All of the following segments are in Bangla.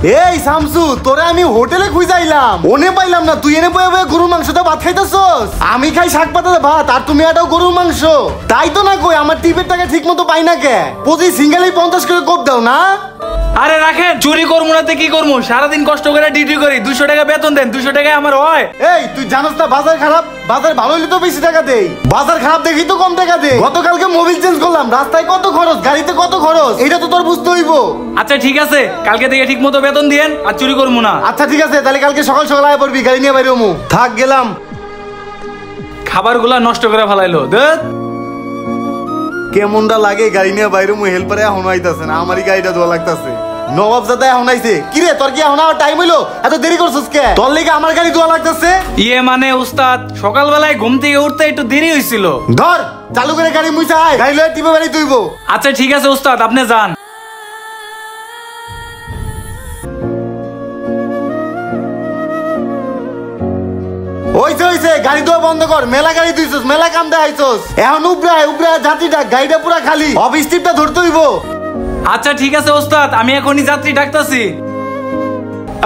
এই শামসু, তোরে আমি হোটেলে খুঁজাইলাম, ওনে পাইলাম না। তুই এনে বয়ে বয়ে গরুর মাংসটা ভাত খাইতেছস। আমি খাই শাক পাতাতে ভাত, আর তুমি এটাও গরুর মাংস। তাই তো না কই, আমার টিপের টাকা ঠিক মতো পাই না কে? প্রতি সিঙ্গেলেই 50 করে কোপ দাও না? আরে রাখেন, চুরি করবো না কি করবো? সারাদিন কষ্ট করে ডিউটি করি, 200 টাকা বেতন দেন, 200 টাকায় আমার হয়? এই তুই জানোস না বাজার খারাপ? বাজার ভালো হলে তো বেশি টাকা দেই, বাজার খারাপ দেখি তো কম টাকা দেই। গতকালকে মোবিল চেঞ্জ করলাম, রাস্তায় কত খরচ, গাড়িতে কত খরচ, এটা তো তোর বুঝতে হইব। আচ্ছা ঠিক আছে, কালকে থেকে ঠিক মতো বেতন দিয়েন, আর চুরি করবো না। আচ্ছা ঠিক আছে, তাহলে কালকে সকাল সকাল আয় পড়বি, গাড়ি নিয়ে বাইরে হমু। থাক গেলাম। খাবারগুলা নষ্ট করে ফেলাইলো। কেমনটা লাগে গাড়ি নিয়ে বাইরে হমু, হেল্পারে এখন আইতাছে না, আমারই গাড়িটা ধোয়া লাগতাছে। নবাব জাদা এখন আইছে। কি রে, তোর কি এখন আমার টাইম হইলো? এত দেরি করছিস কে? তোর লেগে আমার গাড়ি ধোয়া লাগতাছে। ইয়ে মানে উস্তাদ, সকালবেলায় ঘুম থেকে উঠতে একটু দেরি হয়েছিল। ধর চালু করে গাড়ি মুইছা আয়, গাড়ি লয়ে টিপে বাড়ি তুইব। আচ্ছা ঠিক আছে উস্তাদ, আপনি যান। হইছে গাড়ি ধোয়া বন্ধ কর। মেলা গাড়ি তুইছস, মেলা কাম দেখাইছস। এখন উপরায় যাত্রীটা, গাড়িটা পুরা খালি, অফিস টিপটা ধরতে হইব। আচ্ছা ঠিক আছে ওস্তাদ, আমি এখনই যাত্রী ডাকতাছি।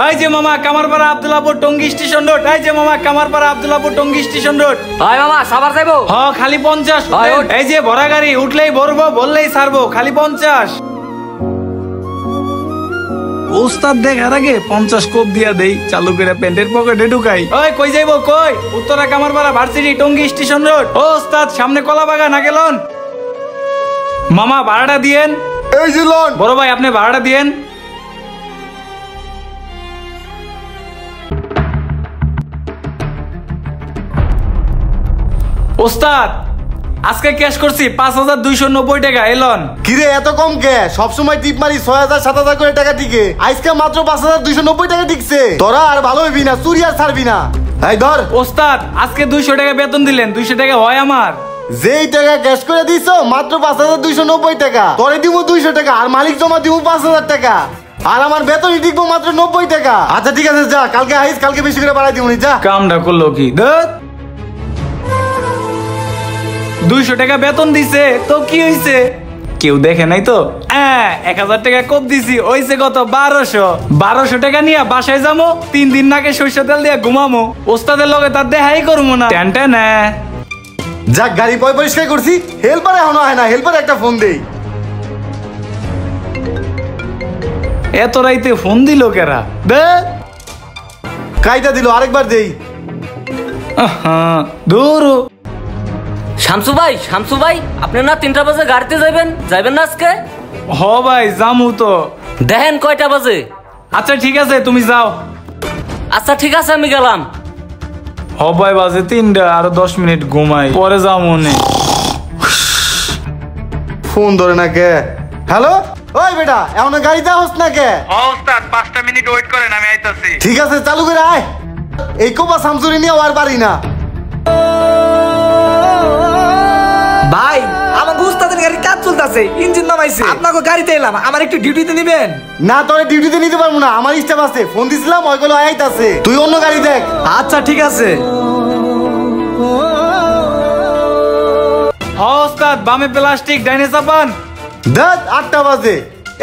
এই যে মামা, কামারপাড়া আব্দুল্লাহপুর টঙ্গী স্টেশন রোড। এই যে মামা, কামারপাড়া আব্দুল্লাহপুর টঙ্গী স্টেশন রোড। হয় মামা, সবার যাইবো? হ্যাঁ, খালি 50। এই যে ভরা গাড়ি, উঠলেই ভরবো, বললেই ছাড়বো, খালি 50। ওস্তাদ দেখার আগে 50 কোপ দিয়া দেই, চালু করে প্যান্টের পকেটে ঢুকাই। ওই কই যাইবো কই? Uttara Kamarpara varsity Tongi station road. ও ওস্তাদ, সামনে কলা বাগান, আগে লন। মামা ভাড়াটা দিয়েন। এই যে লন। বড় ভাই, আপনি ভাড়াটা দিয়েন। ওস্তাদ, আজকে ক্যাশ করছি 5290 টাকা। এলন। কিরে এত কম কে? সবসময় টিপ মারি 6000 7000 করে টাকা টিকে, আজকে মাত্র 5290 টাকা টিকছে। তোরা আর ভালো হইবি না, চুরি আর ছাড়বি না। এই ধর। ওস্তাদ, আজকে 200 টাকা বেতন দিলেন, 200 টাকা হয় আমার? যেই টাকা ক্যাশ করে দিছো মাত্র 5290 টাকা, তোরে দিব 200 টাকা, আর মালিক জমা দিব 5000 টাকা, আর আমার বেতনই টিকবো মাত্র 90 টাকা। আচ্ছা ঠিক আছে, যা কালকে আইস, কালকে বেশি করে বাড়াই দিবনি। যা। কামটা করলো কি? 200 টাকা বেতন দিছে তো কি হইছে? কেউ দেখে নাই তো? 1000 টাকা কোপ দিছি, হইছে কত? 1200 টাকা নিয়ে বাসায় যাবো, 3 দিন নাকে সরষে তেল দিয়ে ঘুমামো। ওস্তাদের লগে তার দেখাই করবো না। টেনটেন। যাক, গাড়ি পরিষ্কার করছি। হেল্পার এখনো হয় না, হেল্পার একটা ফোন দেই। এত রাইতে ফোন দিল কেরা? কাইটা দিল, আরেকবার দেই। দূর। শামসু ভাই, আপনি না 3টা বাজে গাড়িতে যাইবেন না আজকে? হ ভাই, জামু তো। দেখেন কয়টা বাজে। আচ্ছা ঠিক আছে, তুমি যাও। আচ্ছা ঠিক আছে, আমি গেলাম। হ ভাই, বাজে 3টা, আরো 10 মিনিট ঘুমাই, পরে যাও মনে। ফোন ধরে না কে? হ্যালো, ওই বেটা, এখনো গাড়িতে আসছ না কে? ওস্তাদ 5টা মিনিট ওয়েট করেন, আমি আইতাছি। ঠিক আছে, চালু করে আয়। এই কোপা শামসুরি নিয়ে আর পারি না ভাই। আমার উস্তাদের গাড়ি কাজ চলতেছে, ইঞ্জিন নামাইছে, আপনাকে গাড়িতে এলাম, আমার একটু ডিউটিতে নিবেন? না, তোরে ডিউটিতে নিতে পারবো না, আমার স্টাফ আছে। ফোন দিছিলাম, ওইগুলো আইতাছে, তুই অন্য গাড়ি দেখ। আচ্ছা ঠিক আছে। ওস্তাদ, বামে প্লাস্টিক, ডাইনে চাপান। 8টা বাজে,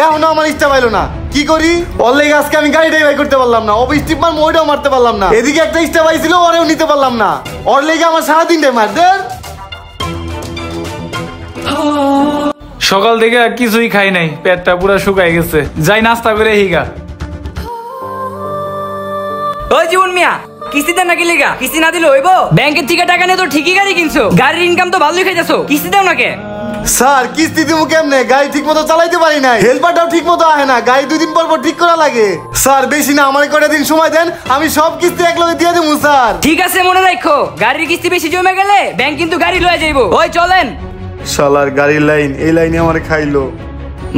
এখনো আমার স্টাফ আইলো না। কি করি? ওর লেগে আজকে আমি গাড়িটাই বাই করতে পারলাম না, অফিস টিপ মার ওইটাও মারতে পারলাম না। এদিকে একটা স্টাফ আইছিল, ওরেও নিতে পারলাম না। ওর লেগে আমার সারাদিনটাই মার। সকাল থেকে কিছুই খাই নাই, পেটটা পুরো শুকাই গেছে। যাই নাস্তা করে হিগা। ওই জীবন মিয়া, কিস্তি দেন নাকি লেগা? কিস্তি না দিলে হইব? ব্যাংকের থেকে টাকা নিয়ে তো ঠিকই গাড়ি কিনছো, গাড়ির ইনকাম তো ভালোই খাইতেছো, কিস্তি দাও নাকি? স্যার, কিস্তি দিব কেমনে? গাড়ি ঠিক মতো চালাইতে পারি নাই, হেল্পারটাও ঠিক মতো আহে না, গাড়ি 2 দিন পর পর ঠিক করা লাগে। স্যার বেশি না, আমার কয়টা দিন সময় দেন, আমি সব কিস্তি একলগে দিয়ে দেবো স্যার। ঠিক আছে, মনে রাখো, গাড়ির কিস্তি বেশি জমে গেলে ব্যাংক কিন্তু গাড়ি লয়ে যাইবো। ওই চলেন। শালার গাড়ির লাইন, এই লাইনে আমার খাইলো।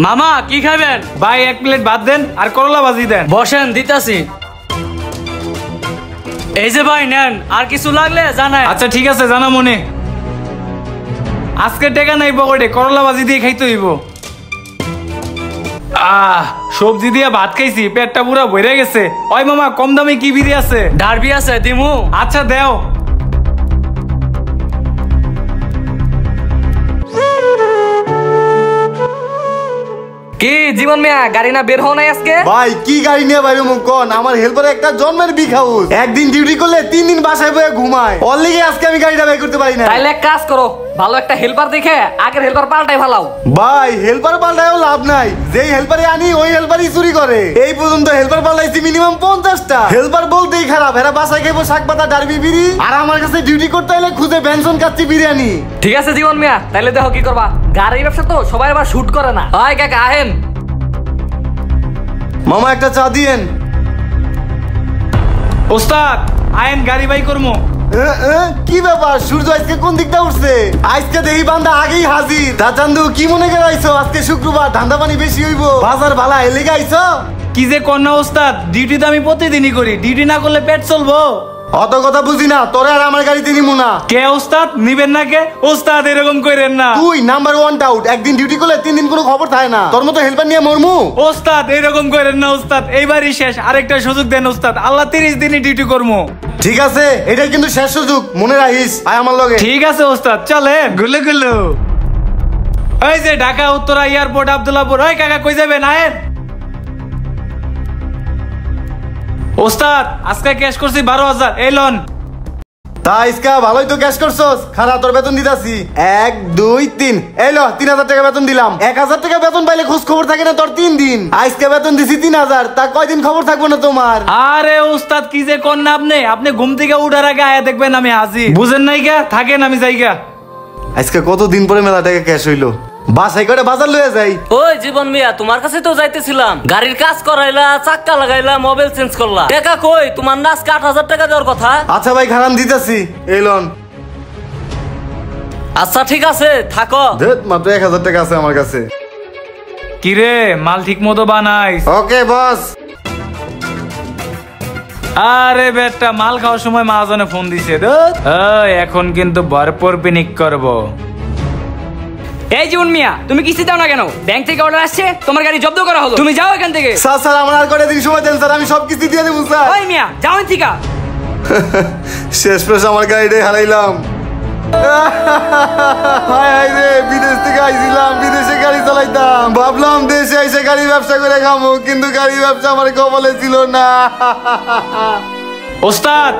মামা কি খাবেন? ভাই 1 প্লেট ভাত দেন, আর করলা ভাজি দেন। বসেন, দিতাছি। এই যে ভাই নেন, আর কিছু লাগলে জানাই। আচ্ছা ঠিক আছে, জানা মনে। আজকে টাকা নাই পকেটে, করলা ভাজি দিয়ে খাইতে হইব। সবজি দিয়ে ভাত খাইছি, পেটটা পুরা ভরে গেছে। ওই মামা, কম দামে কি বিড়ি আছে? ডারবি আছে, দিমু। আচ্ছা দেও। কি জীবন মিয়া গাড়ি না বের হও নাই আজকে? ভাই কি গাড়ি নিয়ে বাইরে মুখ কোন আমার হেল্পার একটা জন্মের বিগ হাউস, একদিন ডিউটি করলে 3 দিন বাসায় বসে ঘুমায়, ওর লিগে আজকে আমি গাড়িটা বের করতে পারি না। তাইলে এক কাজ করো, ভালো একটা হেল্পার দেখে আগের হেল্পার পাল্টাই ফেলাও। ভাই হেল্পার পাল্টায়ও লাভ নাই, যেই হেল্পারে আনি ওই হেল্পারই চুরি করে। এই পর্যন্ত হেল্পার পাল্টাইছি মিনিমাম 50টা। হেল্পার বলতেই খারাপ, এরা বাসায় খাইবো শাক পাতা ডারবি বিড়ি, আর আমার কাছে ডিউটি করতে হলে খুঁজে বেনসন কাচ্চি বিরিয়ানি। ঠিক আছে জীবন মিয়া, তাইলে দেখো কি করবা। গাড়ির ব্যবসা তো সবাই আবার শুট করে না। হয় কাকা আহেন। মামা একটা চা দিয়েন। ওস্তাদ আইন গাড়ি বাই করমু। কি ব্যাপার, সূর্য আজকে কোন দিকটা উঠছে? আজকে দেহি বান্দা আগেই হাজির। তা চান্দু কি মনে করে আইছো? আজকে শুক্রবার, ধান্দা পানি বেশি হইব, বাজার ভালা এলেগে আইছো? কি যে কন্যা ওস্তাদ, ডিউটি তো আমি প্রতিদিনই করি, ডিউটি না করলে পেট চলবো? অত কথা বুঝি না, তোরে আর আমার গাড়িতে নিমু না। কে ওস্তাদ নিবেন না কে? ওস্তাদ এরকম কইরেন না। তুই নাম্বার 1 ডাউট, একদিন ডিউটি করলে 3 দিন কোনো খবর থাকে না। তোর মতো হেল্পার নিয়ে মরমু? ওস্তাদ এরকম কইরেন না ওস্তাদ, এইবারই শেষ, আরেকটা সুযোগ দেন ওস্তাদ, আল্লাহ 30 দিনই ডিউটি করমু। ঠিক আছে, এটাই কিন্তু শেষ সুযোগ, মনে রাখিস। আয় আমার লগে। ঠিক আছে ওস্তাদ, চলে গুলো গুলো। এই যে ঢাকা উত্তরা এয়ারপোর্ট আব্দুল্লাহপুর। ওই কাকা কই যাবেন? আয়েন। ওস্তাদ আজকে ক্যাশ করছি 12,000, এই লোন। তা ইসকা ভালোই তো ক্যাশ করছস, খারাপ তোর বেতন দিতাছি। 1 2 3, এই লো 3000 টাকা বেতন দিলাম। 1000 টাকা বেতন পাইলে খোঁজ খবর থাকে না তোর 3 দিন। আজকে বেতন দিছি 3000, তা কয়দিন খবর থাকবো না তোমার? আরে ওস্তাদ কি যে কোন না আপনি, আপনি ঘুম থেকে উঠার আগে আয়া দেখবেন আমি হাজির। বুঝেন নাই গা, থাকেন আমি যাইগা। আজকে কতদিন পরে মেলা টাকা ক্যাশ হইলো, বাসায় করে বাজার লয়ে যাই। ওই জীবন মিয়া, তোমার কাছে তো যাইতেছিলাম, গাড়ির কাজ করাইলা, চাক্কা লাগাইলা, মোবাইল চেঞ্জ করলা, টাকা কই? তোমার না আজকে 8000 টাকা দেওয়ার কথা। আচ্ছা ভাই খারান দিতেছি, এই লোন। আচ্ছা ঠিক আছে, থাকো। ধেত, মাত্র 1000 টাকা আছে আমার কাছে। কিরে মাল ঠিক মতো বানাইস? ওকে বস। আরে বেটা, মাল খাওয়ার সময় মহাজনে ফোন দিছে। এখন কিন্তু ভরপুর পিনিক করবো। এই জীবন মিয়া, তুমি কিস্তি দাও না কেন? ব্যাংক থেকে অর্ডার আসছে, তোমার গাড়ি জব্দ করা হলো, তুমি যাও এখান থেকে। স্যার স্যার আমার আর কয়টা দিন সময় দেন স্যার, আমি সব কিস্তি দিয়ে দেবো স্যার। ওই মিয়া যাও এখান থেকে। শেষ পেশ আমার গাড়িটাই হারাইলাম। হায় হায় রে, বিদেশ থেকে আইছিলাম, বিদেশে গাড়ি চালাইতাম, ভাবলাম দেশে এসে গাড়ি ব্যবসা করে খামো, কিন্তু গাড়ি ব্যবসা আমার কপালে ছিল না। ওস্তাদ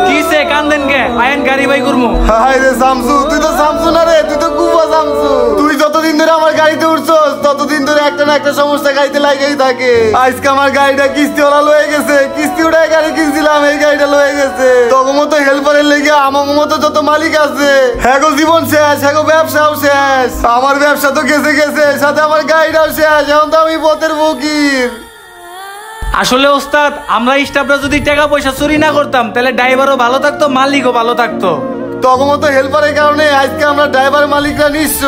কিসে কান্দেন কে? আয়েন গাড়ি বাই করমু। হায় রে শামসু, তুই তো শামসু না রে, তুই তো কুবা শামসু। তুই যতদিন ধরে আমার গাড়িতে উঠছস ততদিন ধরে একটা না একটা সমস্যা গাড়িতে লাগেই থাকে। আজকে আমার গাড়িটা কিস্তি ওরা লয়ে গেছে, কিস্তি উঠায় গাড়ি কিনছিলাম, এই গাড়িটা লয়ে গেছে। তখন মতো হেল্পারের লেগে আমার মতো যত মালিক আছে, হ্যাঁ গো জীবন শেষ, হ্যাঁ গো ব্যবসাও শেষ। আমার ব্যবসা তো গেছে গেছে, সাথে আমার গাড়িটাও শেষ, এখন তো আমি পথের ফকির। আসলে ওস্তাদ আমরা স্টাফরা যদি টাকা পয়সা চুরি না করতাম তাহলে ড্রাইভারও ভালো থাকতো, মালিকও ভালো থাকতো। তখন মতো হেল্পারের কারণে আজকে আমরা ড্রাইভার মালিকরা নিঃস্ব।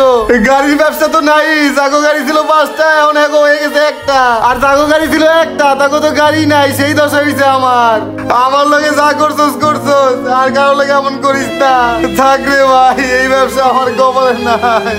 গাড়ির ব্যবসা তো নাই, জাগো গাড়ি ছিল 5টা, এখন এগো হয়ে গেছে একটা। আর জাগো গাড়ি ছিল একটা, তাকে তো গাড়ি নাই, সেই দশা হয়েছে আমার। আমার লগে যা করছস করছস, আর কারো লগে এমন করিস না। থাক রে ভাই, এই ব্যবসা আমার কপালে নাই।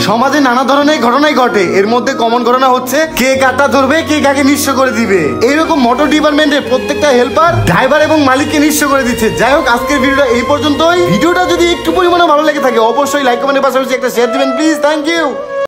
সমাজে নানা ধরনের ঘটনাই ঘটে, এর মধ্যে কমন ঘটনা হচ্ছে কে কাটা ধরবে, কে কাকে নিঃস্ব করে দিবে। এইরকম মোটর ডিপার্টমেন্টের প্রত্যেকটা হেল্পার ড্রাইভার এবং মালিককে নিঃস্ব করে দিচ্ছে। যাই হোক, আজকের ভিডিওটা এই পর্যন্তই। ভিডিওটা যদি একটু পরিমাণে ভালো লেগে থাকে অবশ্যই লাইক কমেন্টের পাশাপাশি একটা শেয়ার দিবেন প্লিজ। Thank you.